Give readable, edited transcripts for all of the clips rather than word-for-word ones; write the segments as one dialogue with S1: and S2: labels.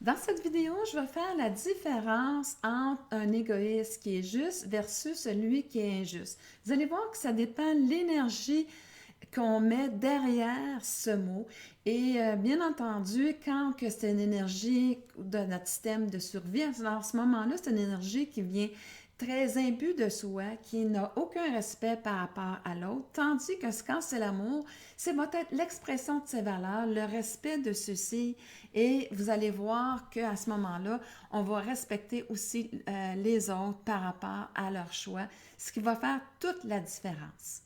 S1: Dans cette vidéo, je vais faire la différence entre un égoïste qui est juste versus celui qui est injuste. Vous allez voir que ça dépend de l'énergie qu'on met derrière ce mot. Et bien entendu, quand que c'est une énergie de notre système de survie, à ce moment-là, c'est une énergie qui vient très imbue de soi, qui n'a aucun respect par rapport à l'autre, tandis que quand c'est l'amour, c'est peut-être l'expression de ses valeurs, le respect de ceux-ci, et vous allez voir qu'à ce moment-là, on va respecter aussi les autres par rapport à leur choix, ce qui va faire toute la différence.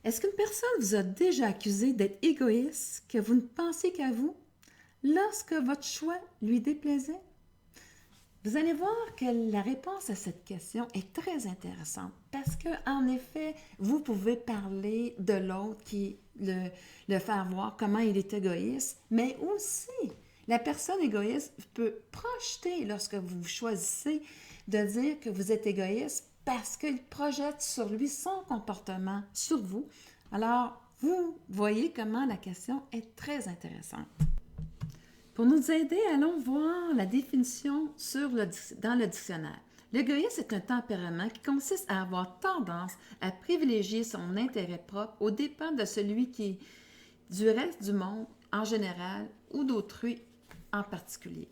S1: Est-ce qu'une personne vous a déjà accusé d'être égoïste, que vous ne pensiez qu'à vous, lorsque votre choix lui déplaisait? Vous allez voir que la réponse à cette question est très intéressante parce que, en effet, vous pouvez parler de l'autre qui le faire voir comment il est égoïste, mais aussi la personne égoïste peut projeter lorsque vous choisissez de dire que vous êtes égoïste parce qu'il projette sur lui son comportement sur vous. Alors, vous voyez comment la question est très intéressante. Pour nous aider, allons voir la définition dans le dictionnaire. L'égoïsme est un tempérament qui consiste à avoir tendance à privilégier son intérêt propre aux dépens de celui qui du reste du monde en général ou d'autrui en particulier.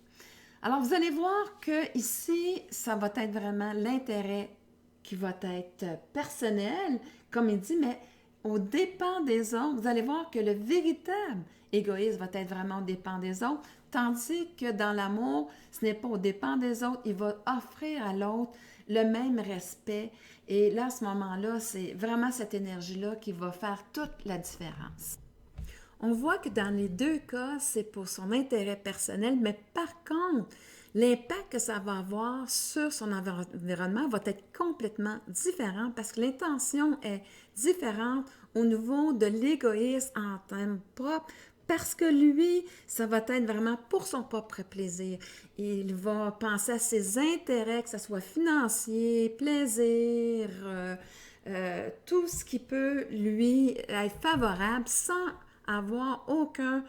S1: Alors, vous allez voir que ici, ça va être vraiment l'intérêt qui va être personnel, comme il dit, mais aux dépens des autres. Vous allez voir que le véritable égoïsme va être vraiment aux dépens des autres, tandis que dans l'amour, ce n'est pas aux dépens des autres. Il va offrir à l'autre le même respect. Et là, à ce moment-là, c'est vraiment cette énergie-là qui va faire toute la différence. On voit que dans les deux cas, c'est pour son intérêt personnel, mais par contre, l'impact que ça va avoir sur son environnement va être complètement différent parce que l'intention est différente au niveau de l'égoïsme en termes propres parce que lui, ça va être vraiment pour son propre plaisir. Il va penser à ses intérêts, que ce soit financier, plaisir, tout ce qui peut lui être favorable sans avoir aucun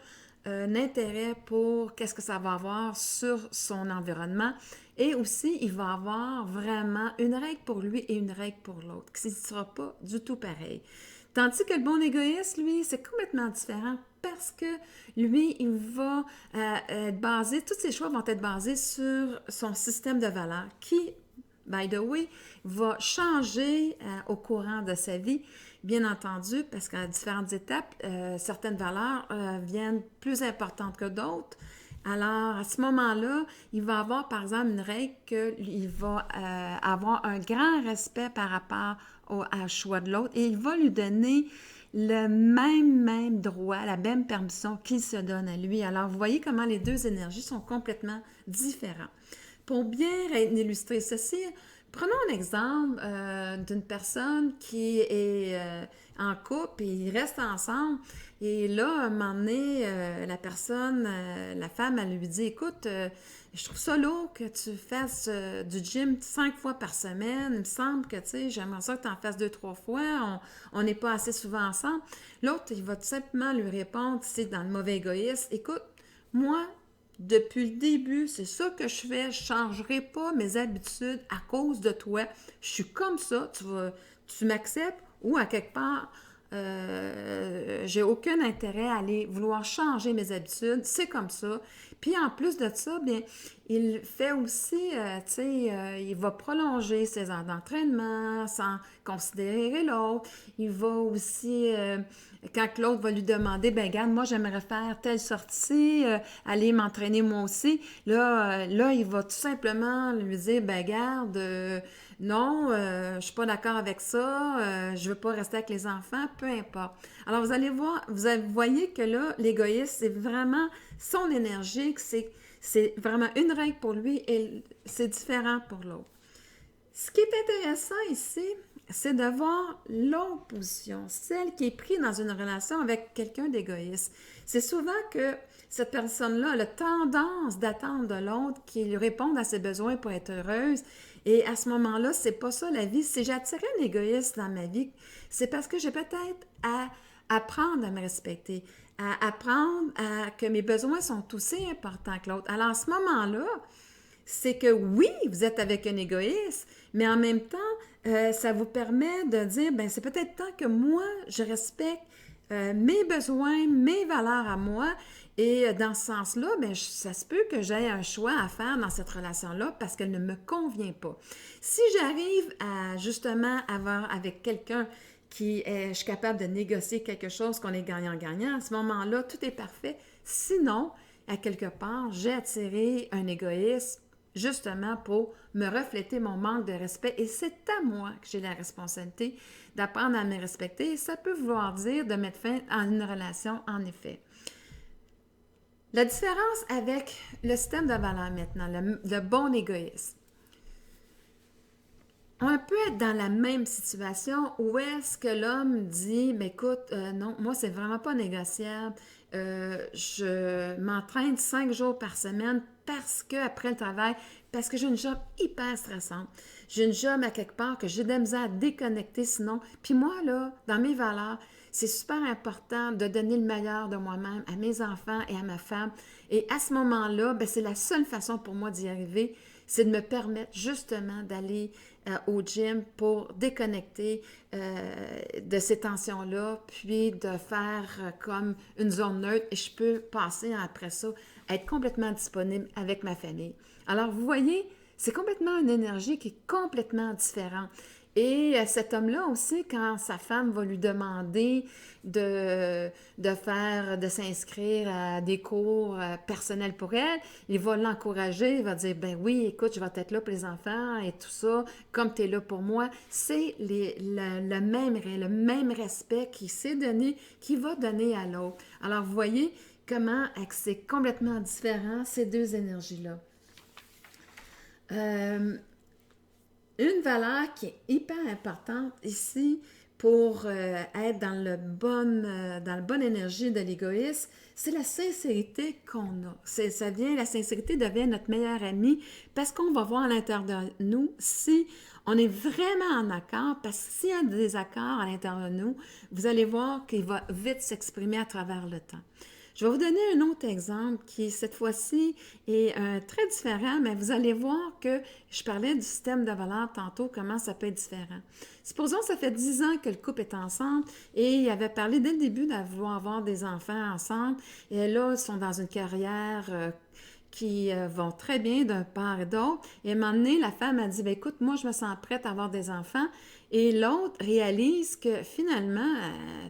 S1: intérêt pour qu'est-ce que ça va avoir sur son environnement. Et aussi, il va avoir vraiment une règle pour lui et une règle pour l'autre, qui ne sera pas du tout pareil. Tandis que le bon égoïste, lui, c'est complètement différent parce que lui, il va être basé, tous ses choix vont être basés sur son système de valeurs qui, by the way, va changer au courant de sa vie. Bien entendu, parce qu'à différentes étapes, certaines valeurs viennent plus importantes que d'autres. Alors, à ce moment-là, il va avoir, par exemple, une règle qu'il va avoir un grand respect par rapport au choix de l'autre et il va lui donner le même droit, la même permission qu'il se donne à lui. Alors, vous voyez comment les deux énergies sont complètement différentes. Pour bien illustrer ceci, prenons un exemple d'une personne qui est en couple et ils restent ensemble. Et là, à un moment donné, la personne, la femme, elle lui dit, écoute, je trouve ça lourd que tu fasses du gym 5 fois par semaine. Il me semble que, tu sais, j'aimerais ça que tu en fasses 2, 3 fois. On n'est pas assez souvent ensemble. L'autre, il va tout simplement lui répondre, c'est dans le mauvais égoïsme, écoute, moi, depuis le début, c'est ça que je fais. Je ne changerai pas mes habitudes à cause de toi. Je suis comme ça. Tu m'acceptes ou à quelque part, j'ai aucun intérêt à aller vouloir changer mes habitudes. C'est comme ça. Puis en plus de ça, bien, il fait aussi, tu sais, il va prolonger ses heures d'entraînement sans considérer l'autre. Il va aussi, quand l'autre va lui demander, ben regarde, moi j'aimerais faire telle sortie, aller m'entraîner moi aussi. Là, il va tout simplement lui dire, ben regarde, non, je suis pas d'accord avec ça, je veux pas rester avec les enfants, peu importe. Alors vous allez voir, voyez que là, l'égoïsme, c'est vraiment son énergie, c'est vraiment une règle pour lui et c'est différent pour l'autre. Ce qui est intéressant ici, c'est de voir l'autre position, celle qui est prise dans une relation avec quelqu'un d'égoïste. C'est souvent que cette personne-là a la tendance d'attendre de l'autre qu'il lui réponde à ses besoins pour être heureuse. Et à ce moment-là, c'est pas ça la vie. Si j'attirais un égoïste dans ma vie, c'est parce que j'ai peut-être à apprendre à me respecter, à apprendre que mes besoins sont aussi importants que l'autre. Alors, à ce moment-là, c'est que oui, vous êtes avec un égoïste, mais en même temps, ça vous permet de dire, ben c'est peut-être temps que moi, je respecte mes besoins, mes valeurs à moi. Et dans ce sens-là, ben, ça se peut que j'aie un choix à faire dans cette relation-là parce qu'elle ne me convient pas. Si j'arrive à justement avoir avec quelqu'un je suis capable de négocier quelque chose, qu'on est gagnant-gagnant, à ce moment-là, tout est parfait. Sinon, à quelque part, j'ai attiré un égoïsme justement pour me refléter mon manque de respect. Et c'est à moi que j'ai la responsabilité d'apprendre à me respecter. Et ça peut vouloir dire de mettre fin à une relation, en effet. La différence avec le système de valeurs maintenant, le bon égoïsme. On peut être dans la même situation où est-ce que l'homme dit, mais écoute, non, moi, c'est vraiment pas négociable. Je m'entraîne 5 jours par semaine parce que après le travail, parce que j'ai une job hyper stressante. J'ai une job à quelque part que j'ai de la misère à déconnecter sinon. Puis moi, là, dans mes valeurs, c'est super important de donner le meilleur de moi-même à mes enfants et à ma femme. Et à ce moment-là, ben, c'est la seule façon pour moi d'y arriver, c'est de me permettre justement d'aller au gym pour déconnecter de ces tensions-là, puis de faire comme une zone neutre et je peux passer après ça à être complètement disponible avec ma famille. Alors, vous voyez, c'est complètement une énergie qui est complètement différente. Et cet homme-là aussi, quand sa femme va lui demander de s'inscrire à des cours personnels pour elle, il va l'encourager, il va dire, ben oui, écoute, je vais être là pour les enfants et tout ça, comme tu es là pour moi. C'est le même respect qu'il s'est donné, qu'il va donner à l'autre. Alors, vous voyez comment c'est complètement différent, ces deux énergies-là. Une valeur qui est hyper importante ici pour être dans la bonne énergie de l'égoïsme, c'est la sincérité qu'on a. La sincérité devient notre meilleur ami parce qu'on va voir à l'intérieur de nous si on est vraiment en accord, parce que s'il y a des désaccords à l'intérieur de nous, vous allez voir qu'il va vite s'exprimer à travers le temps. Je vais vous donner un autre exemple qui, cette fois-ci, est très différent, mais vous allez voir que je parlais du système de valeurs tantôt, comment ça peut être différent. Supposons que ça fait 10 ans que le couple est ensemble et il avait parlé dès le début de vouloir avoir des enfants ensemble. Et là, ils sont dans une carrière qui vont très bien d'un part et d'autre. Et à un moment donné, la femme a dit, ben, écoute, moi, je me sens prête à avoir des enfants. Et l'autre réalise que finalement,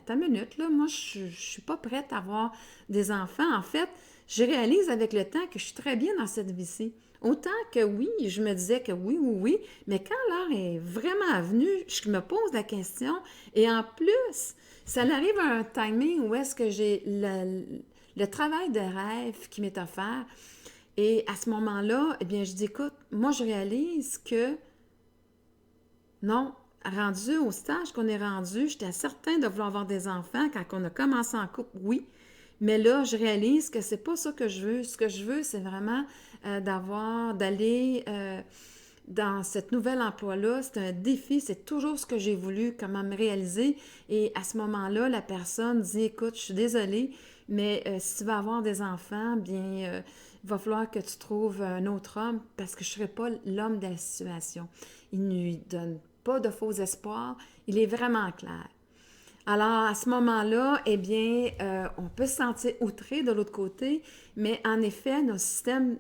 S1: t'as une minute, là, moi, je suis pas prête à avoir des enfants. En fait, je réalise avec le temps que je suis très bien dans cette vie-ci. Autant que oui, je me disais que oui, oui, oui, mais quand l'heure est vraiment venue, je me pose la question. Et en plus, ça arrive à un timing où est-ce que j'ai le travail de rêve qui m'est offert. Et à ce moment-là, eh bien, je dis, écoute, moi, je réalise que non, rendu au stage qu'on est rendu, j'étais certain de vouloir avoir des enfants quand on a commencé en couple, oui. Mais là, je réalise que c'est pas ça que je veux. Ce que je veux, c'est vraiment d'aller dans ce nouvel emploi-là. C'est un défi, c'est toujours ce que j'ai voulu, comment me réaliser. Et à ce moment-là, la personne dit, écoute, je suis désolée, mais si tu veux avoir des enfants, bien, il va falloir que tu trouves un autre homme parce que je ne serai pas l'homme de la situation. Il ne lui donne pas de faux espoirs, il est vraiment clair. Alors, à ce moment-là, eh bien, on peut se sentir outré de l'autre côté, mais en effet, nos systèmes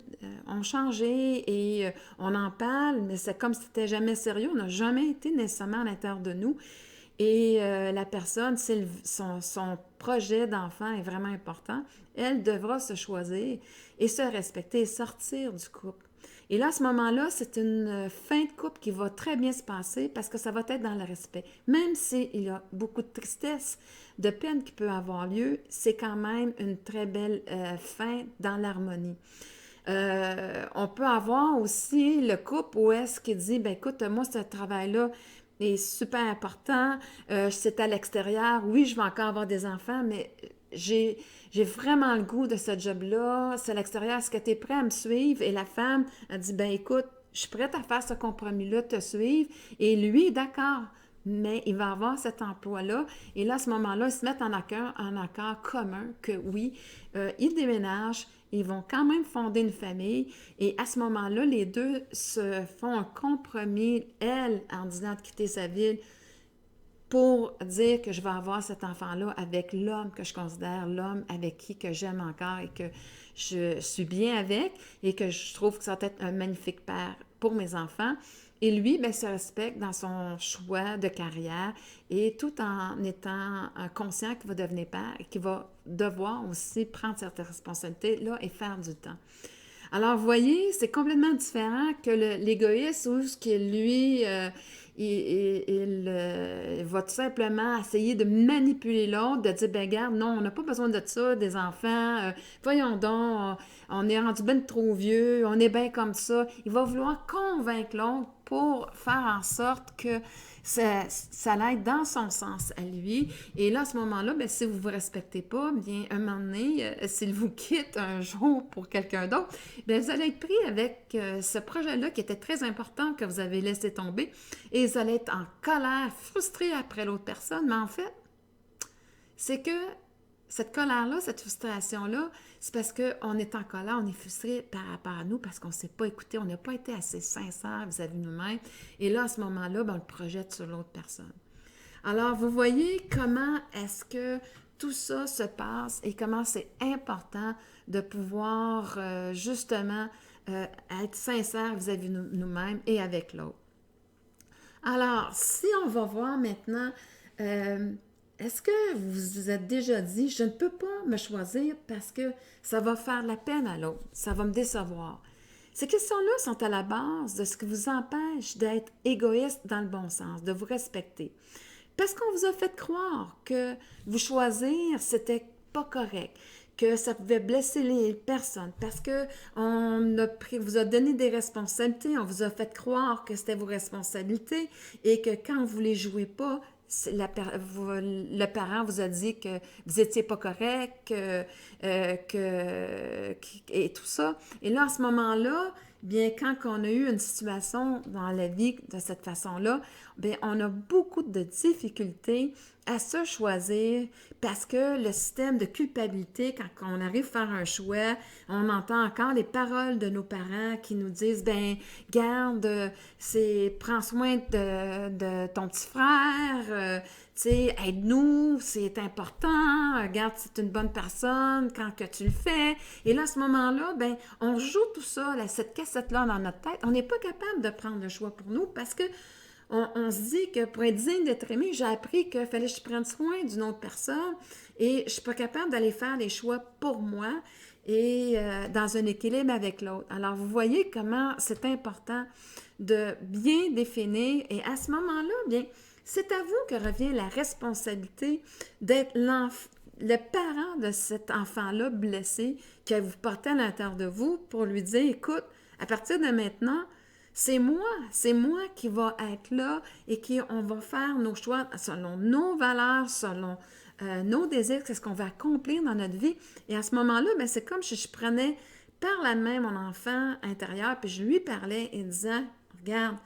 S1: ont changé et on en parle, mais c'est comme si c'était jamais sérieux. On n'a jamais été nécessairement à l'intérieur de nous. Et la personne, si son projet d'enfant est vraiment important, elle devra se choisir et se respecter et sortir du couple. Et là, à ce moment-là, c'est une fin de couple qui va très bien se passer parce que ça va être dans le respect. Même s'il y a beaucoup de tristesse, de peine qui peut avoir lieu, c'est quand même une très belle fin dans l'harmonie. On peut avoir aussi le couple où est-ce qu'il dit, ben écoute, moi, ce travail-là est super important, c'est à l'extérieur, oui, je vais encore avoir des enfants, mais j'ai vraiment le goût de ce job-là, c'est à l'extérieur, est-ce que tu es prêt à me suivre? Et la femme a dit, ben écoute, je suis prête à faire ce compromis-là, te suivre, et lui est d'accord mais il va avoir cet emploi-là. Et là, à ce moment-là, ils se mettent en accord commun que oui, ils déménagent, ils vont quand même fonder une famille. Et à ce moment-là, les deux se font un compromis, elle, en disant de quitter sa ville pour dire que je vais avoir cet enfant-là avec l'homme que je considère l'homme avec qui que j'aime encore et que je suis bien avec et que je trouve que ça va être un magnifique père pour mes enfants. Et lui, bien, se respecte dans son choix de carrière et tout en étant conscient qu'il va devenir père et qu'il va devoir aussi prendre certaines responsabilités-là et faire du temps. Alors, vous voyez, c'est complètement différent que l'égoïste où ce que lui, il va tout simplement essayer de manipuler l'autre, de dire, ben regarde, non, on n'a pas besoin de ça, des enfants, voyons donc, on est rendu bien trop vieux, on est bien comme ça. Il va vouloir convaincre l'autre pour faire en sorte que ça l'aide dans son sens à lui. Et là, à ce moment-là, bien, si vous ne vous respectez pas, bien, un moment donné, s'il vous quitte un jour pour quelqu'un d'autre, bien, vous allez être pris avec ce projet-là qui était très important que vous avez laissé tomber et vous allez être en colère, frustré après l'autre personne. Mais en fait, c'est que cette colère-là, cette frustration-là, c'est parce qu'on est en colère, on est frustré par rapport à nous parce qu'on ne s'est pas écouté, on n'a pas été assez sincère vis-à-vis de nous-mêmes. Et là, à ce moment-là, ben, on le projette sur l'autre personne. Alors, vous voyez comment est-ce que tout ça se passe et comment c'est important de pouvoir justement être sincère vis-à-vis de nous-mêmes et avec l'autre. Alors, si on va voir maintenant, est-ce que vous vous êtes déjà dit, je ne peux pas me choisir parce que ça va faire de la peine à l'autre, ça va me décevoir. Ces questions-là sont à la base de ce qui vous empêche d'être égoïste dans le bon sens, de vous respecter. Parce qu'on vous a fait croire que vous choisir, c'était pas correct, que ça pouvait blesser les personnes, parce que vous a donné des responsabilités, on vous a fait croire que c'était vos responsabilités et que quand vous les jouez pas, le parent vous a dit que vous n'étiez pas correct, et tout ça. Et là, à ce moment-là, bien, quand on a eu une situation dans la vie de cette façon-là, bien, on a beaucoup de difficultés à se choisir parce que le système de culpabilité, quand on arrive à faire un choix, on entend encore les paroles de nos parents qui nous disent, ben, garde, prends soin de ton petit frère, tu sais, aide-nous, c'est important, regarde, c'est une bonne personne quand que tu le fais. Et là, à ce moment-là, ben, on joue tout ça, cette cassette-là dans notre tête. On n'est pas capable de prendre le choix pour nous parce que on se dit que pour être digne d'être aimé, j'ai appris qu'il fallait que je prenne soin d'une autre personne et je ne suis pas capable d'aller faire les choix pour moi et dans un équilibre avec l'autre. Alors, vous voyez comment c'est important de bien définir et à ce moment-là, bien, c'est à vous que revient la responsabilité d'être le parent de cet enfant-là blessé que vous portez à l'intérieur de vous pour lui dire, écoute, à partir de maintenant, c'est moi qui va être là et on va faire nos choix selon nos valeurs, selon nos désirs, c'est ce qu'on va accomplir dans notre vie. Et à ce moment-là, bien, c'est comme si je prenais par la main mon enfant intérieur, puis je lui parlais et disant, regarde,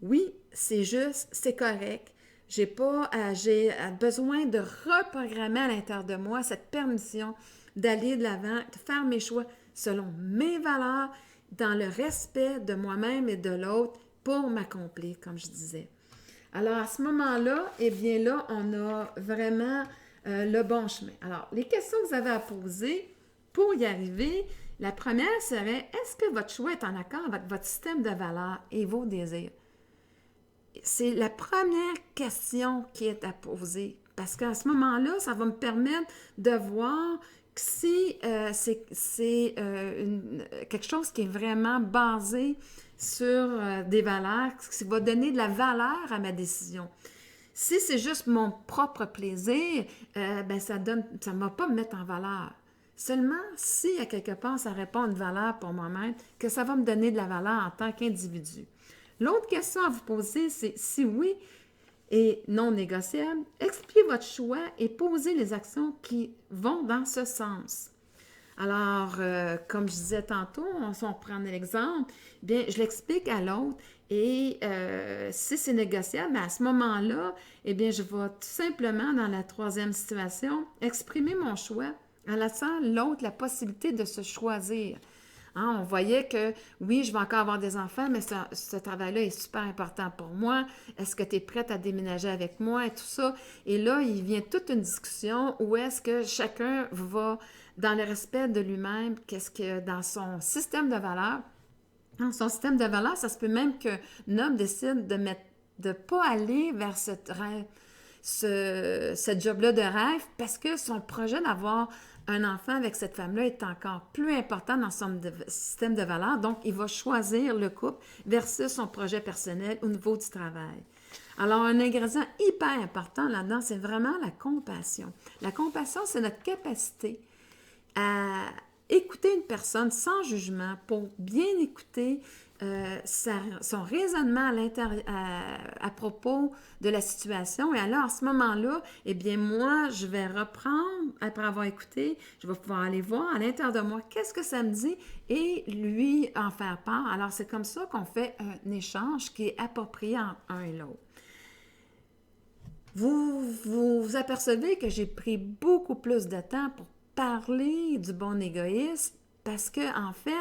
S1: oui, c'est juste, c'est correct. J'ai besoin de reprogrammer à l'intérieur de moi cette permission d'aller de l'avant, de faire mes choix selon mes valeurs, dans le respect de moi-même et de l'autre pour m'accomplir, comme je disais. Alors, à ce moment-là, eh bien là, on a vraiment le bon chemin. Alors, les questions que vous avez à poser pour y arriver, la première serait, est-ce que votre choix est en accord avec votre système de valeurs et vos désirs? C'est la première question qui est à poser parce qu'à ce moment-là, ça va me permettre de voir si c'est quelque chose qui est vraiment basé sur des valeurs, qui va donner de la valeur à ma décision. Si c'est juste mon propre plaisir, ben ça ne va pas me mettre en valeur. Seulement si à quelque part ça répond à une valeur pour moi-même, que ça va me donner de la valeur en tant qu'individu. L'autre question à vous poser, c'est si oui et non négociable, expliquez votre choix et posez les actions qui vont dans ce sens. Alors, comme je disais tantôt, si on prend l'exemple, bien, je l'explique à l'autre et si c'est négociable, mais à ce moment-là, eh bien, je vais tout simplement, dans la troisième situation, exprimer mon choix en laissant l'autre la possibilité de se choisir. Hein, on voyait que oui, je vais encore avoir des enfants, mais ce travail-là est super important pour moi. Est-ce que tu es prête à déménager avec moi et tout ça? Et là, il vient toute une discussion où est-ce que chacun va, dans le respect de lui-même, qu'est-ce que dans son système de valeurs, dans son système de valeurs, ça se peut même qu'un homme décide de pas aller vers ce job-là de rêve parce que son projet d'avoir un enfant avec cette femme-là est encore plus important dans son système de valeurs. Donc, il va choisir le couple versus son projet personnel au niveau du travail. Alors, un ingrédient hyper important là-dedans, c'est vraiment la compassion. La compassion, c'est notre capacité à écouter une personne sans jugement pour bien écouter son raisonnement à propos de la situation. Et alors, à ce moment-là, eh bien, moi, je vais reprendre, après avoir écouté, je vais pouvoir aller voir à l'intérieur de moi qu'est-ce que ça me dit et lui en faire part. Alors, c'est comme ça qu'on fait un échange qui est approprié entre un et l'autre. Vous apercevez que j'ai pris beaucoup plus de temps pour parler du bon égoïsme parce que, en fait,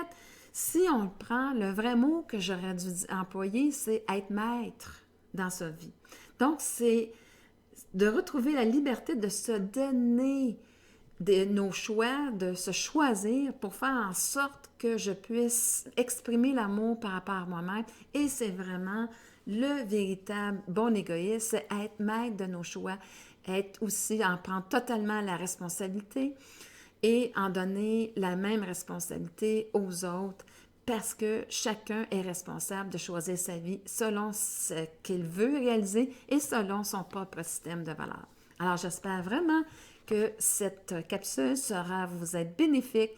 S1: si on le prend, le vrai mot que j'aurais dû employer, c'est être maître dans sa vie. Donc, c'est de retrouver la liberté de se donner nos choix, de se choisir pour faire en sorte que je puisse exprimer l'amour par rapport à moi-même. Et c'est vraiment le véritable bon égoïste, c'est être maître de nos choix, être aussi, en prendre totalement la responsabilité et en donner la même responsabilité aux autres parce que chacun est responsable de choisir sa vie selon ce qu'il veut réaliser et selon son propre système de valeurs. Alors, j'espère vraiment que cette capsule sera vous être bénéfique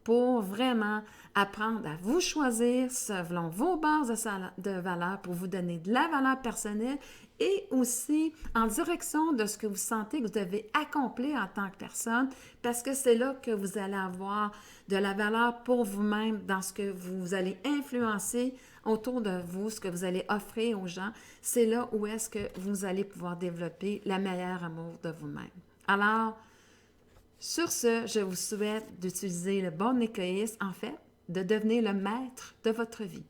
S1: pour vraiment apprendre à vous choisir selon vos bases de valeurs pour vous donner de la valeur personnelle et aussi en direction de ce que vous sentez que vous devez accomplir en tant que personne parce que c'est là que vous allez avoir de la valeur pour vous-même dans ce que vous allez influencer autour de vous, ce que vous allez offrir aux gens. C'est là où est-ce que vous allez pouvoir développer le meilleur amour de vous-même. Alors, sur ce, je vous souhaite d'utiliser le bon égoïsme, en fait, de devenir le maître de votre vie.